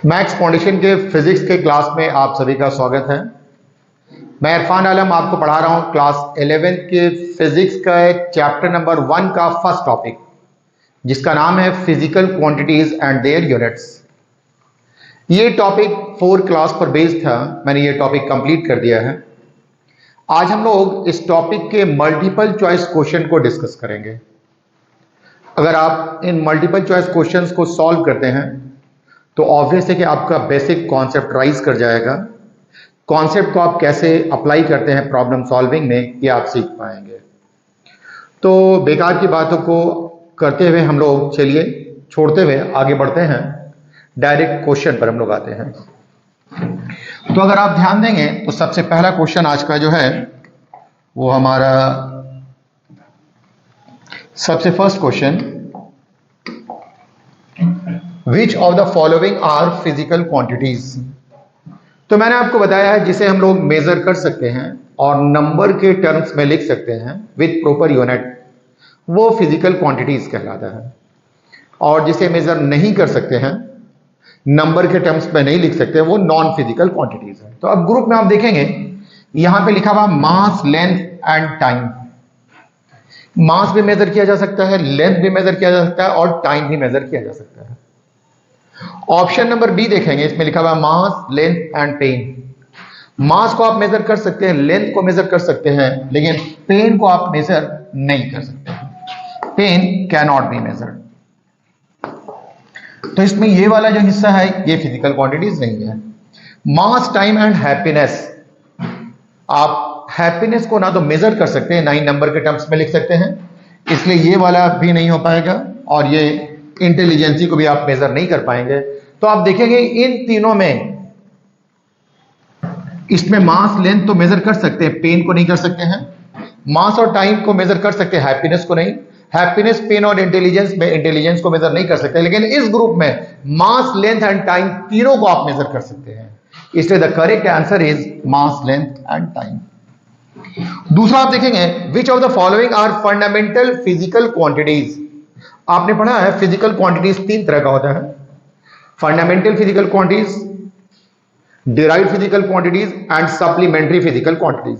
Maths foundation के physics के class में आप सभी का स्वागत है। मैं इरफान आलम आपको पढ़ा रहा हूं क्लास 11 के फिजिक्स का चैप्टर नंबर 1 का फर्स्ट टॉपिक, जिसका नाम है physical quantities and their units. ये टॉपिक 4 क्लास पर बेस्ड था। मैंने ये टॉपिक कंप्लीट कर दिया है। आज हम लोग इस टॉपिक के मल्टीपल चॉइस क्वेश्चन को डिस्कस करेंगे। अगर आप इन मल्टीपल चॉइस क्वेश्चंस को सॉल्व करते हैं तो ऑब्वियस है कि आपका बेसिक कॉन्सेप्ट राइज कर जाएगा। कॉन्सेप्ट को आप कैसे अप्लाई करते हैं प्रॉब्लम सॉल्विंग में, ये आप सीख पाएंगे। तो बेकार की बातों को करते हुए हम लोग चलिए छोड़ते हुए आगे बढ़ते हैं, डायरेक्ट क्वेश्चन पर हम लोग आते हैं। तो अगर आप ध्यान देंगे तो सबसे पहला क्वेश्चन आज का जो है वो हमारा सबसे first question, which of the following are physical quantities. तो मैंने आपको बताया है जिसे हम लोग मेजर कर सकते हैं और नंबर के टर्म्स में लिख सकते हैं विथ प्रॉपर यूनिट, वो फिजिकल क्वांटिटीज कहलाता है। और जिसे मेजर नहीं कर सकते हैं, नंबर के टर्म्स में नहीं लिख सकते, वो नॉन फिजिकल क्वांटिटीज है। तो अब ग्रुप में आप देखेंगे यहां पे लिखा हुआ मास, लेंथ एंड टाइम। मास भी मेजर किया जा सकता है, लेंथ भी मेजर किया जा सकता है और टाइम भी मेजर किया जा सकता है। ऑप्शन नंबर बी देखेंगे, इसमें लिखा हुआ मास, लेंथ एंड पेन। मास को आप मेजर कर सकते हैं, लेंथ को मेजर कर सकते हैं, लेकिन पेन को आप मेजर नहीं कर सकते। Pen can not be measured. तो इसमें ये वाला जो हिस्सा है ये फिजिकल क्वांटिटीज नहीं है। मास, टाइम एंड हैप्पीनेस, आप हैप्पीनेस को ना तो मेजर कर सकते हैं ना ही नंबर के टर्म्स में लिख सकते हैं, इसलिए ये वाला भी नहीं हो पाएगा। और ये इंटेलिजेंसी को भी आप मेजर नहीं कर पाएंगे। तो आप देखेंगे इन तीनों में, इसमें मास, लेंथ तो मेजर कर सकते हैं, पेन को नहीं कर सकते हैं। मास और टाइम को मेजर कर सकते हैं, हैप्पीनेस को नहीं। हैप्पीनेस, पेन और इंटेलिजेंस में इंटेलिजेंस को मेजर नहीं कर सकते, लेकिन इस ग्रुप में मास, लेंथ एंड टाइम तीनों को आप मेजर कर सकते हैं। इसलिए the correct answer is mass, length and time. दूसरा आप देखेंगे, which of the following are fundamental physical quantities. आपने पढ़ा है फिजिकल क्वांटिटीज 3 तरह का होता है, fundamental physical quantities, derived physical quantities and supplementary physical quantities.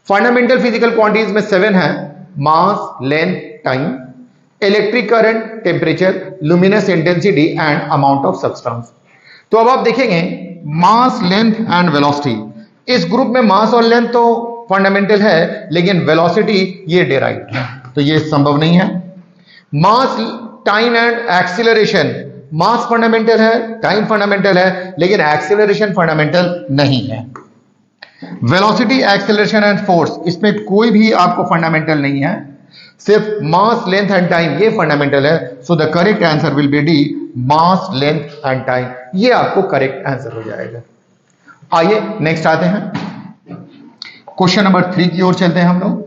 Fundamental physical quantities में 7 है, mass, length, time, electric current, temperature, luminous intensity and amount of substance. तो अब आप देखेंगे मास, लेंथ एंड वेलोसिटी। इस ग्रुप में मास और length तो फंडामेंटल है, लेकिन वेलोसिटी ये डिराइव्ड है, तो ये संभव नहीं है। Mass, time and acceleration, mass fundamental है, टाइम फंडामेंटल है, लेकिन एक्सीलरेशन फंडामेंटल नहीं है। वेलोसिटी, एक्सीलरेशन एंड फोर्स, इसमें कोई भी आपको फंडामेंटल नहीं है, सिर्फ मास, लेंथ एंड टाइम ये फंडामेंटल है। So the correct answer will be D, mass, length and time. ये आपको करेक्ट आंसर हो जाएगा। आइए नेक्स्ट आते हैं, क्वेश्चन नंबर 3 की ओर चलते हैं हम लोग।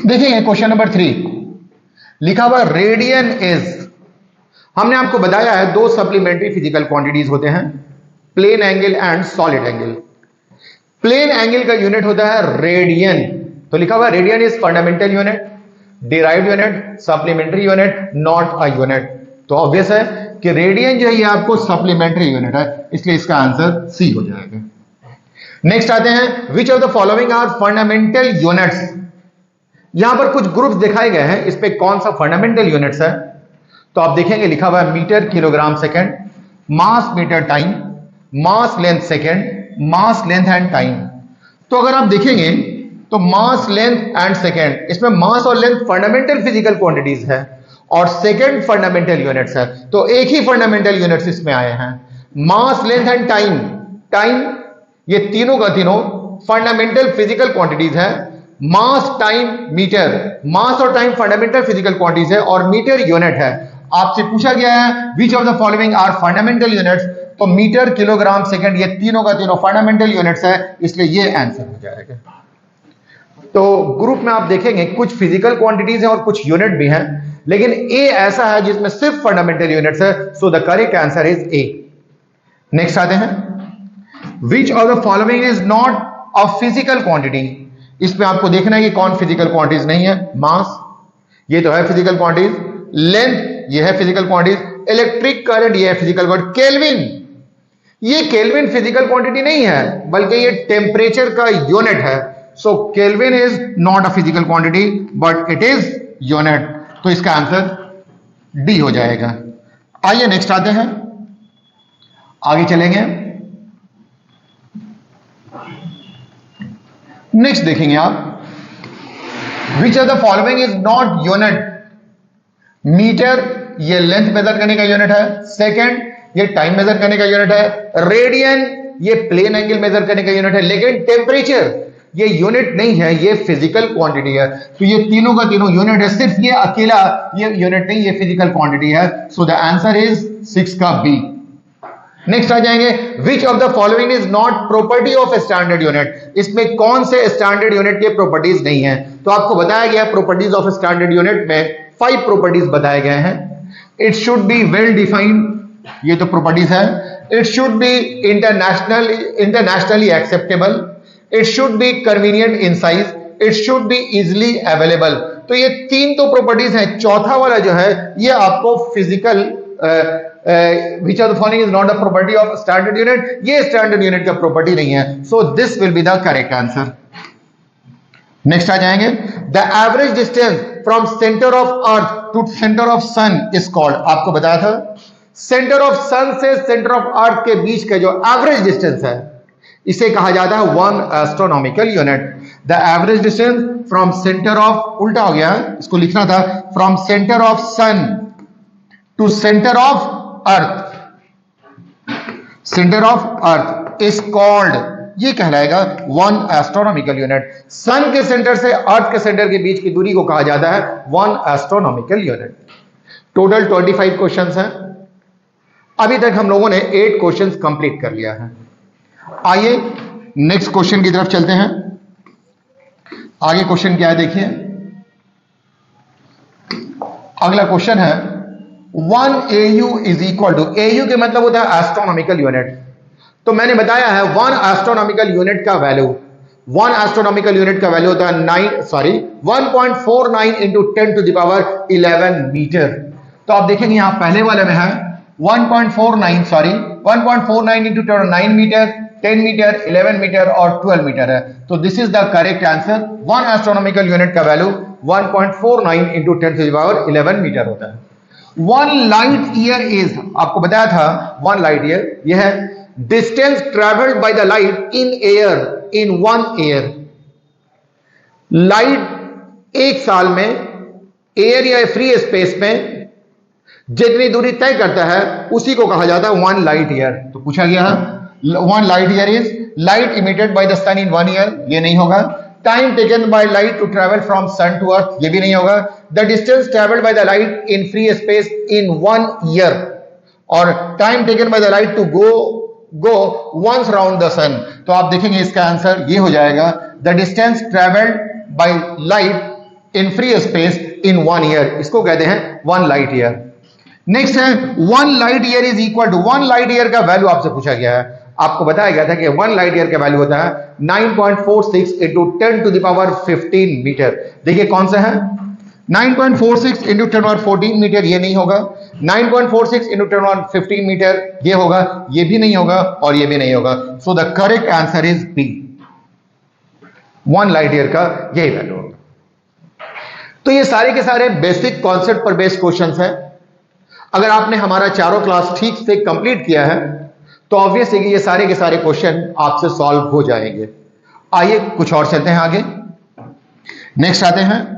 देखिए क्वेश्चन नंबर 3 लिखा हुआ रेडियन इज। हमने आपको बताया है 2 सप्लीमेंट्री फिजिकल क्वांटिटीज होते हैं, plane angle and solid angle. Plane angle का यूनिट होता है रेडियन। तो लिखा हुआ radian is fundamental unit, derived unit, supplementary unit, not a unit. तो ऑब्वियस है कि रेडियन जो है ये आपको सप्लीमेंट्री यूनिट है, इसलिए इसका आंसर सी हो जाएगा। नेक्स्ट आते हैं, which of the following are fundamental units. यहां पर कुछ ग्रुप्स दिखाए गए हैं, इस पे कौन सा फंडामेंटल यूनिट्स है। तो आप देखेंगे लिखा हुआ है metre, kilogram, second, mass, metre, time, mass, length, second, mass, length and time. तो अगर आप देखेंगे तो मास, लेंथ एंड सेकंड, इसमें मास और लेंथ फंडामेंटल फिजिकल क्वांटिटीज है और सेकंड फंडामेंटल यूनिट्स है। तो एक ही फंडामेंटल यूनिट्स इसमें आए हैं। मास, लेंथ एंड टाइम, टाइम ये तीनों का तीनों फंडामेंटल फिजिकल क्वांटिटीज है। मास, टाइम, मीटर, मास और टाइम फंडामेंटल फिजिकल क्वांटिटीज है और मीटर यूनिट है। आपसे पूछा गया है which of the following are fundamental units, तो मीटर, किलोग्राम, सेकंड ये तीनों का तीनों फंडामेंटल यूनिट्स है, इसलिए ये आंसर हो जाएगा। तो ग्रुप में आप देखेंगे कुछ फिजिकल क्वांटिटीज हैं और कुछ यूनिट भी हैं, लेकिन ए ऐसा है जिसमें सिर्फ फंडामेंटल यूनिट्स है। So the correct answer is a. Next आते हैं, which of the following is not a physical quantity. इसमें आपको देखना है कि कौन फिजिकल क्वांटिटीज नहीं है। मास ये तो है फिजिकल क्वांटिटीज, लेंथ ये है फिजिकल क्वांटिटी, इलेक्ट्रिक करंट ये है फिजिकल क्वांटिटी, केल्विन ये केल्विन फिजिकल क्वांटिटी नहीं है बल्कि ये टेम्परेचर का यूनिट है। So kelvin is not a physical quantity but it is unit. तो इसका आंसर डी हो जाएगा। आइए नेक्स्ट आते हैं, आगे चलेंगे। नेक्स्ट देखेंगे आप, which of the following is not unit. Metre ये लेंथ मेजर करने का यूनिट है, सेकंड ये टाइम मेजर करने का यूनिट है, रेडियन ये प्लेन एंगल मेजर करने का यूनिट है, लेकिन टेम्परेचर ये यूनिट नहीं है, ये फिजिकल क्वांटिटी है। तो ये तीनों का तीनों यूनिट है, सिर्फ ये अकेला ये यूनिट नहीं, ये फिजिकल क्वांटिटी है। सो द आंसर इज 6 का बी। नेक्स्ट आ जाएंगे, विच of the following is not property of standard unit. इसमें कौन से स्टैंडर्ड यूनिट के प्रॉपर्टीज नहीं है। तो आपको बताया गया प्रॉपर्टीज ऑफ स्टैंडर्ड यूनिट में 5 प्रॉपर्टीज बताए गए हैं। It should be well defined, ये तो प्रॉपर्टीज है। It should be internationally acceptable, it should be convenient in size, it should be easily available. तो ये 3 तो प्रॉपर्टीज हैं। चौथा वाला जो है ये आपको physical which of the following is not a property of standard unit, ये स्टैंडर्ड यूनिट का प्रॉपर्टी नहीं है। So this will be the correct answer. Next आ जाएंगे, the average distance from centre of earth to centre of sun is called. आपको बताया था centre of सन से सेंटर ऑफ अर्थ के बीच का जो एवरेज डिस्टेंस है इसे कहा जाता है 1 astronomical unit. The average distance from centre of, उल्टा हो गया इसको लिखना था, from centre of sun to centre of earth, centre of earth is called, ये कहलाएगा 1 एस्ट्रोनॉमिकल यूनिट। सन के सेंटर से अर्थ के सेंटर के बीच की दूरी को कहा जाता है 1 एस्ट्रोनॉमिकल यूनिट। टोटल 25 क्वेश्चंस हैं। अभी तक हम लोगों ने 8 क्वेश्चंस कंप्लीट कर लिया है। आइए नेक्स्ट क्वेश्चन की तरफ चलते हैं। आगे क्वेश्चन क्या है देखिए, अगला क्वेश्चन है 1 AU is equal to, AU के मतलब होता है एस्ट्रोनॉमिकल यूनिट। तो मैंने बताया है 1 एस्ट्रोनॉमिकल यूनिट का वैल्यू, 1 एस्ट्रोनॉमिकल यूनिट का वैल्यू होता है 1.49 into 10 to the power 11 metre. तो आप देखेंगे यहां पहले वाले में है 1.49 इंटू 9 मीटर, 10 मीटर, 11 मीटर और 12 मीटर है। तो this is the correct answer. 1 astronomical unit का value 1.49 into 10 to the power 11 metre होता है। 1 लाइट ईयर इज, आपको बताया था 1 लाइट ईयर यह है distance travelled by the light in air in 1 year. Light एक साल में एयर या फ्री स्पेस में जितनी दूरी तय करता है उसी को कहा जाता है 1 लाइट ईयर। तो पूछा गया है 1 light year is light emitted by the sun in 1 year, ये नहीं होगा। Time taken by light to travel from sun to earth, ये भी नहीं होगा। The distance travelled by the light in free space in 1 year, और time taken by the light to go once round the sun. तो आप देखेंगे इसका answer ये हो जाएगा the distance travelled by light in free space in 1 year, इसको कहते हैं 1 लाइट ईयर। नेक्स्ट है 1 light year is equal to, 1 light year का वैल्यू आपसे पूछा गया है। आपको बताया गया था कि 1 लाइट ईयर का वैल्यू होता है 9.46 into 10 to the power 15 metre. देखिए कौन सा है 9.46 इंटू 10 पावर 14 मीटर, ये नहीं होगा। 9.46 इंटू 10 पावर 15 मीटर ये होगा, ये भी नहीं होगा और ये भी नहीं होगा। So the correct answer is B, 1 light year का यही वैल्यू होगा। तो ये सारे के सारे बेसिक कॉन्सेप्ट पर बेस्ड क्वेश्चंस हैं। अगर आपने हमारा चारों क्लास ठीक से कंप्लीट किया है तो ऑब्वियस है कि ये सारे के सारे क्वेश्चन आपसे सॉल्व हो जाएंगे। आइए कुछ और चलते हैं आगे। नेक्स्ट आते हैं,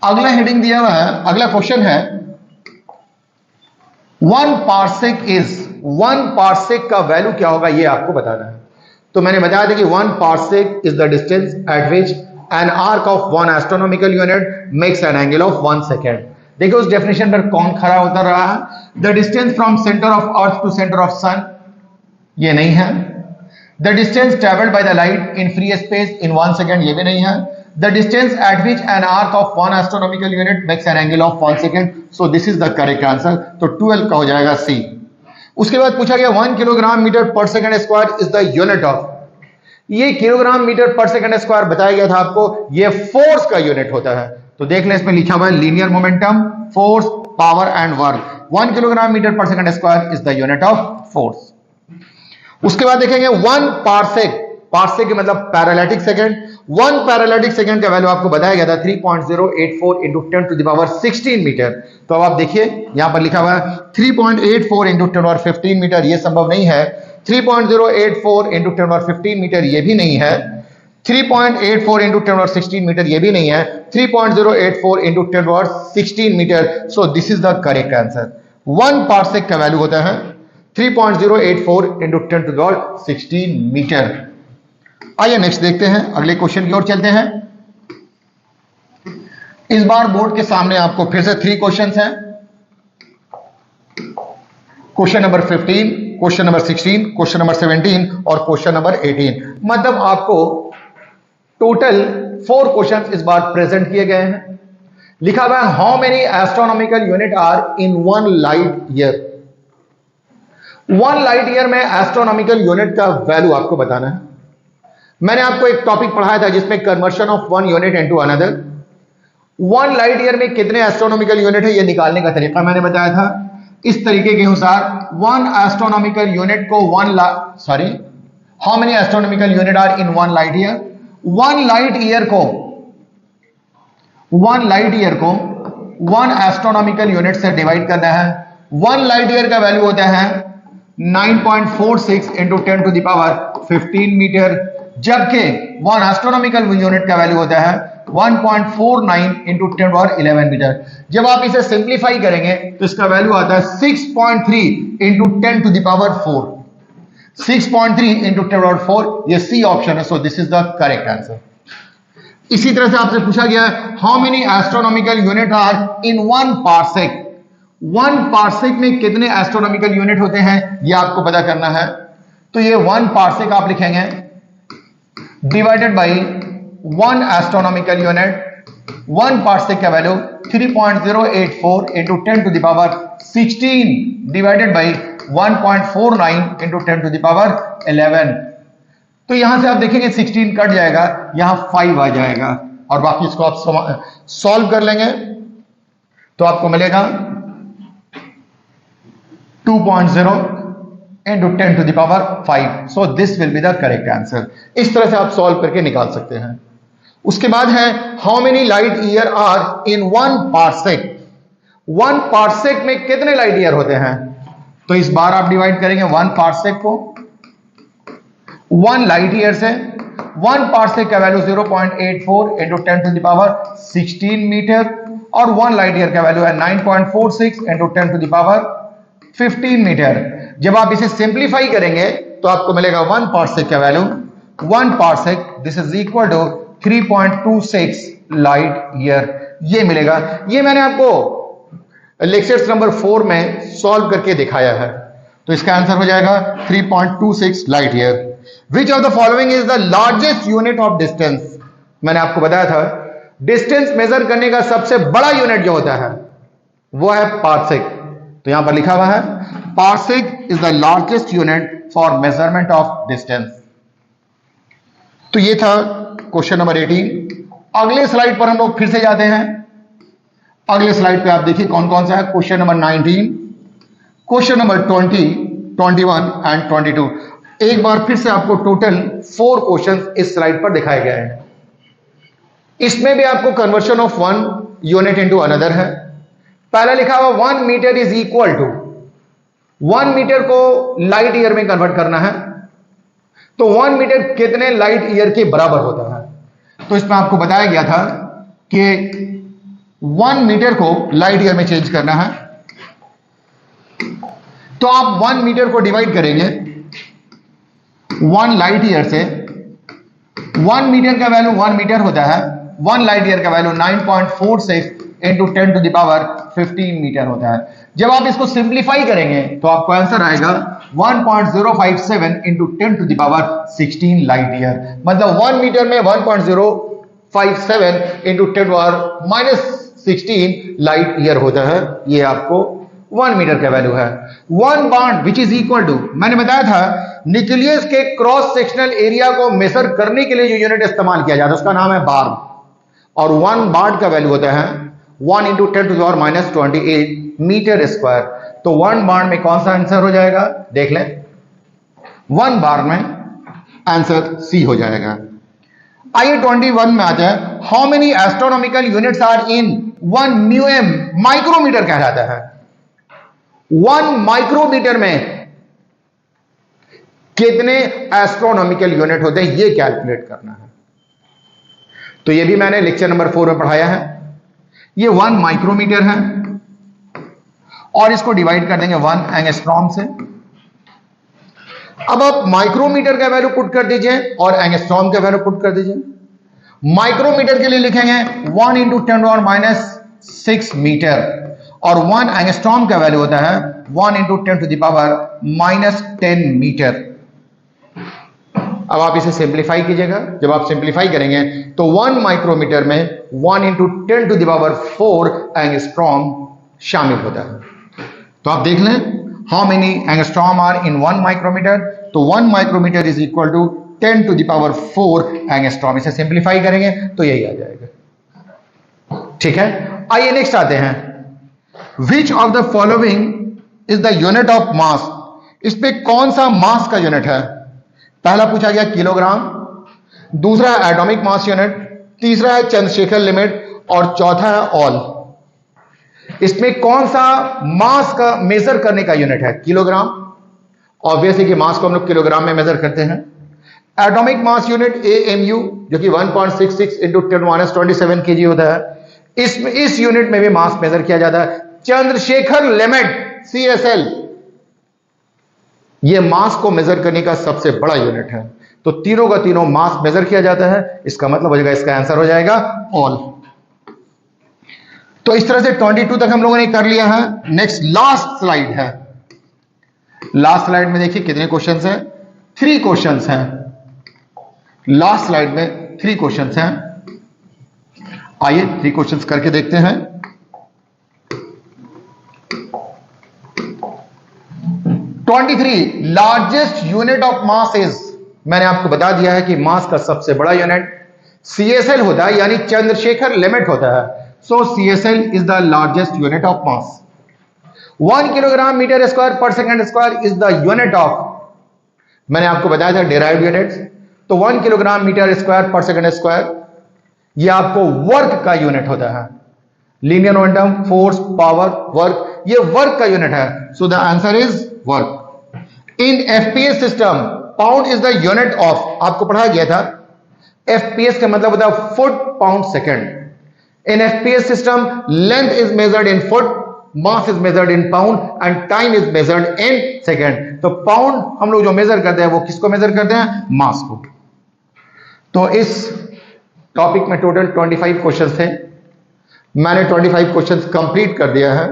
अगला हेडिंग दिया हुआ है, अगला क्वेश्चन है 1 पार्सेक इज, 1 पार्सेक का वैल्यू क्या होगा ये आपको बताना है। तो मैंने बताया था कि 1 parsec is the distance at which an arc of 1 astronomical unit makes an angle of 1 second. देखिए उस डेफिनेशन पर कौन खड़ा उतर रहा है, the distance from centre of earth to centre of sun, ये नहीं है। The distance travelled by the light in free space in 1 second, ये भी नहीं है। The distance at which an arc of 1 astronomical unit makes an angle of 1 second. So this is the correct answer. तो 12 का हो जाएगा सी। उसके बाद पूछा गया 1 किलोग्राम मीटर पर second square is the unit of, ये किलोग्राम मीटर पर सेकेंड स्क्वायर बताया गया था आपको, ये फोर्स का यूनिट होता है। तो देख लें, इसमें लिखा हुआ है linear momentum, force, power and work. 1 kilogram metre per second square is the unit of force. उसके बाद देखेंगे 1 पार्सेक, पार्सेक का मतलब पैरालैटिक सेकंड। 1 पैरालैटिक सेकंड का वैल्यू आपको बताया गया था 3.084 into 10 to the power 16 metre. तो अब आप देखिए यहां पर लिखा हुआ है 3.84 इंटू 10 टू पावर 15 मीटर, ये संभव नहीं है। 3.084 इंटू 10 टू पावर 15 मीटर, ये भी नहीं है। 3.84 इंटू 10 टू पावर 16 मीटर, ये भी नहीं है। 3.084 into 10 to power 16 metre. So this is the correct answer. 1 parsec का वैल्यू होता है 3.084 into 10 to the power 16 metre. आइए नेक्स्ट देखते हैं, अगले क्वेश्चन की ओर चलते हैं। इस बार बोर्ड के सामने आपको फिर से 3 क्वेश्चंस हैं। Question number 15, question number 16, question number 17 और क्वेश्चन नंबर 18। मतलब आपको टोटल 4 क्वेश्चंस इस बार प्रेजेंट किए गए हैं। लिखा हुआ है how many astronomical unit are in 1 light year. 1 light year में एस्ट्रोनॉमिकल यूनिट का वैल्यू आपको बताना है। मैंने आपको एक टॉपिक पढ़ाया था जिसमें conversion of 1 unit into another. 1 light year में कितने एस्ट्रोनॉमिकल यूनिट है, यह निकालने का तरीका मैंने बताया था। इस तरीके के अनुसार 1 एस्ट्रोनॉमिकल यूनिट को how many astronomical unit are in 1 light year. 1 light year को 1 एस्ट्रोनॉमिकल यूनिट से डिवाइड करना है। 1 लाइट ईयर का वैल्यू होता है 9.46 into 10 to the power 15 metre, जबकि 1 एस्ट्रोनॉमिकल यूनिट का वैल्यू होता है 1.49 इंटू 10 पावर 11 मीटर। जब आप इसे सिंप्लीफाई करेंगे तो इसका वैल्यू आता है 6.3 into 10 to the power 4। 6.3 into 10 power 4, ये सी ऑप्शन है। So this is the correct answer. इसी तरह से आपसे पूछा गया how many astronomical unit are in 1 parsec. 1 parsec में कितने एस्ट्रोनॉमिकल यूनिट होते हैं, यह आपको पता करना है। तो ये 1 पार्सेक आप लिखेंगे divided by 1 astronomical unit. 1 parsec का value 3.084 into 10 to the power 16 divided by 1.49 into 10 to the power 11। तो यहां से आप देखेंगे 16 कट जाएगा, यहां 5 आ जाएगा और बाकी इसको आप सॉल्व कर लेंगे तो आपको मिलेगा 2.0 into 10 to the power 5. So this will be the correct answer. इस तरह से आप सॉल्व करके निकाल सकते हैं। उसके बाद है how many light year are in 1 parsec. 1 parsec में कितने लाइट ईयर होते हैं, तो इस बार आप डिवाइड करेंगे 1 पार्सेक को 1 लाइट ईयर से। 1 पार्सेक का value 0.84 into 10 to the power 16 metre और 1 लाइट ईयर का वैल्यू है 9.46 into 10 to the power 15 metre. जब आप इसे सिंप्लीफाई करेंगे तो आपको मिलेगा 1 पार्सेक का value 1 parsec this is equal to 3.26 light year, ये मिलेगा। ये मैंने आपको लेक्चर्स नंबर 4 में सॉल्व करके दिखाया है। तो इसका आंसर हो जाएगा 3.26 light year. Which of the following is the largest unit of distance. मैंने आपको बताया था डिस्टेंस मेजर करने का सबसे बड़ा यूनिट जो होता है वो है पार्सेक। तो यहां पर लिखा हुआ है parsec is the largest unit for measurement of distance. तो ये था क्वेश्चन नंबर 18। अगले स्लाइड पर हम लोग फिर से जाते हैं। अगले स्लाइड पे आप देखिए कौन कौन सा है। Question number 19, question number 20, 21 and 22। एक बार फिर से आपको टोटल 4 क्वेश्चन इस स्लाइड पर दिखाए गए हैं। इसमें भी आपको conversion of 1 unit into another है। पहला लिखा हुआ 1 metre is equal to 1 metre को लाइट ईयर में कन्वर्ट करना है, तो 1 मीटर कितने लाइट ईयर के बराबर होता है। तो इसमें आपको बताया गया था कि 1 मीटर को लाइट ईयर में चेंज करना है। तो आप 1 मीटर को डिवाइड करेंगे 1 लाइट ईयर से। 1 मीटर का वैल्यू 1 मीटर होता है, 1 लाइट ईयर का value 9.46 into 10 to the power 15 metre होता है। जब आप इसको सिंप्लीफाई करेंगे तो आपको आंसर आएगा 1.057 into 10 to the power 16 light year. मतलब 1 मीटर में 1.057 इंटू 10 पावर -16 लाइट ईयर होता है। ये आपको 1 मीटर का वैल्यू है। 1 बॉन्ड विच इज इक्वल टू, मैंने बताया था न्यूक्लियस के क्रॉस सेक्शनल एरिया को मेजर करने के लिए जो यूनिट इस्तेमाल किया जाता है उसका नाम है बार। और 1 बार का वैल्यू होता है 1 इंटू 10⁻28 मीटर स्क्वायर। तो 1 बार में कौन सा आंसर हो जाएगा, देख लें। 1 बार में आंसर सी हो जाएगा। आइए 21 में आते हैं। How many astronomical units are in 1 म्यूएम, माइक्रोमीटर कहलाता है। 1 माइक्रोमीटर में कितने एस्ट्रोनॉमिकल यूनिट होते हैं, यह कैलकुलेट करना है। तो यह भी मैंने लेक्चर नंबर 4 में पढ़ाया है। ये 1 माइक्रोमीटर है और इसको डिवाइड कर देंगे 1 एंगस्ट्रॉम से। अब आप माइक्रोमीटर का वैल्यू पुट कर दीजिए और एंगस्ट्रॉम का वैल्यू पुट कर दीजिए। माइक्रोमीटर के लिए लिखेंगे 1 इंटू 10⁻6 मीटर और 1 एंगस्ट्रॉम का वैल्यू होता है 1 इंटू 10⁻10 मीटर। अब आप इसे सिंप्लीफाई कीजिएगा। जब आप सिंप्लीफाई करेंगे तो 1 माइक्रोमीटर में 1 इंटू 10⁴ एंगस्ट्रॉम शामिल होता है। तो आप देख लें how many angstrom are in 1 micrometre. तो 1 micrometre is equal to 10⁴ angstrom. इसे सिंप्लीफाई करेंगे तो यही आ जाएगा। ठीक है, आइए नेक्स्ट आते हैं। Which of the following is the unit of मास। इस पे कौन सा मास का यूनिट है। पहला पूछा गया किलोग्राम, दूसरा है एटॉमिक मास यूनिट, तीसरा है चंद्रशेखर लिमिट और चौथा है ऑल। इसमें कौन सा मास का मेजर करने का यूनिट है, किलोग्राम। ऑब्वियसली कि मास को हम लोग किलोग्राम में मेजर करते हैं। एटॉमिक मास यूनिट AMU जो कि 1.66 इंटू 10⁻27 kg होता है। इसमें इस यूनिट में भी मास मेजर किया जाता है। चंद्रशेखर लिमिट CSL यह मास को मेजर करने का सबसे बड़ा यूनिट है। तो तीनों का तीनों मास मेजर किया जाता है। इसका मतलब हो जाएगा, इसका आंसर हो जाएगा ऑल। तो इस तरह से 22 तक हम लोगों ने कर लिया है। नेक्स्ट लास्ट स्लाइड है। लास्ट स्लाइड में देखिए कितने क्वेश्चंस हैं, 3 क्वेश्चंस हैं। लास्ट स्लाइड में 3 क्वेश्चंस हैं। आइए 3 क्वेश्चंस करके देखते हैं। 23 largest unit of mass is. मैंने आपको बता दिया है कि मास का सबसे बड़ा यूनिट CSL होता है, यानी चंद्रशेखर लिमिट होता है। So CSL is the largest unit of mass. 1 kilogram metre square per second square is the unit of, मैंने आपको बताया था डिराइव्ड यूनिट्स। तो 1 kilogram metre square per second square ये आपको वर्क का यूनिट होता है। Linear momentum, force, power, work, ये वर्क का यूनिट है। So the answer is work. In FPS system pound is the unit of, आपको पढ़ाया गया था FPS का मतलब होता है foot pound second. In FPS system, length is measured in foot, mass is measured in pound, and time is measured in second. तो pound हम लोग जो मेजर करते हैं वो किसको मेजर करते हैं, मास को। तो इस टॉपिक में टोटल 25 क्वेश्चंस थे। मैंने 25 क्वेश्चंस कंप्लीट कर दिया है।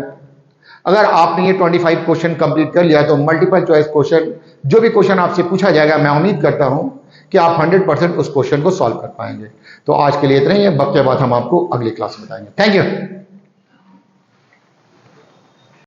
अगर आपने ये 25 क्वेश्चन कंप्लीट कर लिया तो मल्टीपल चॉइस क्वेश्चन जो भी क्वेश्चन आपसे पूछा जाएगा, मैं उम्मीद करता हूं कि आप 100% उस क्वेश्चन को सॉल्व कर पाएंगे। तो आज के लिए इतना ही है। वक्त के बाद हम आपको अगली क्लास में बताएंगे। Thank you.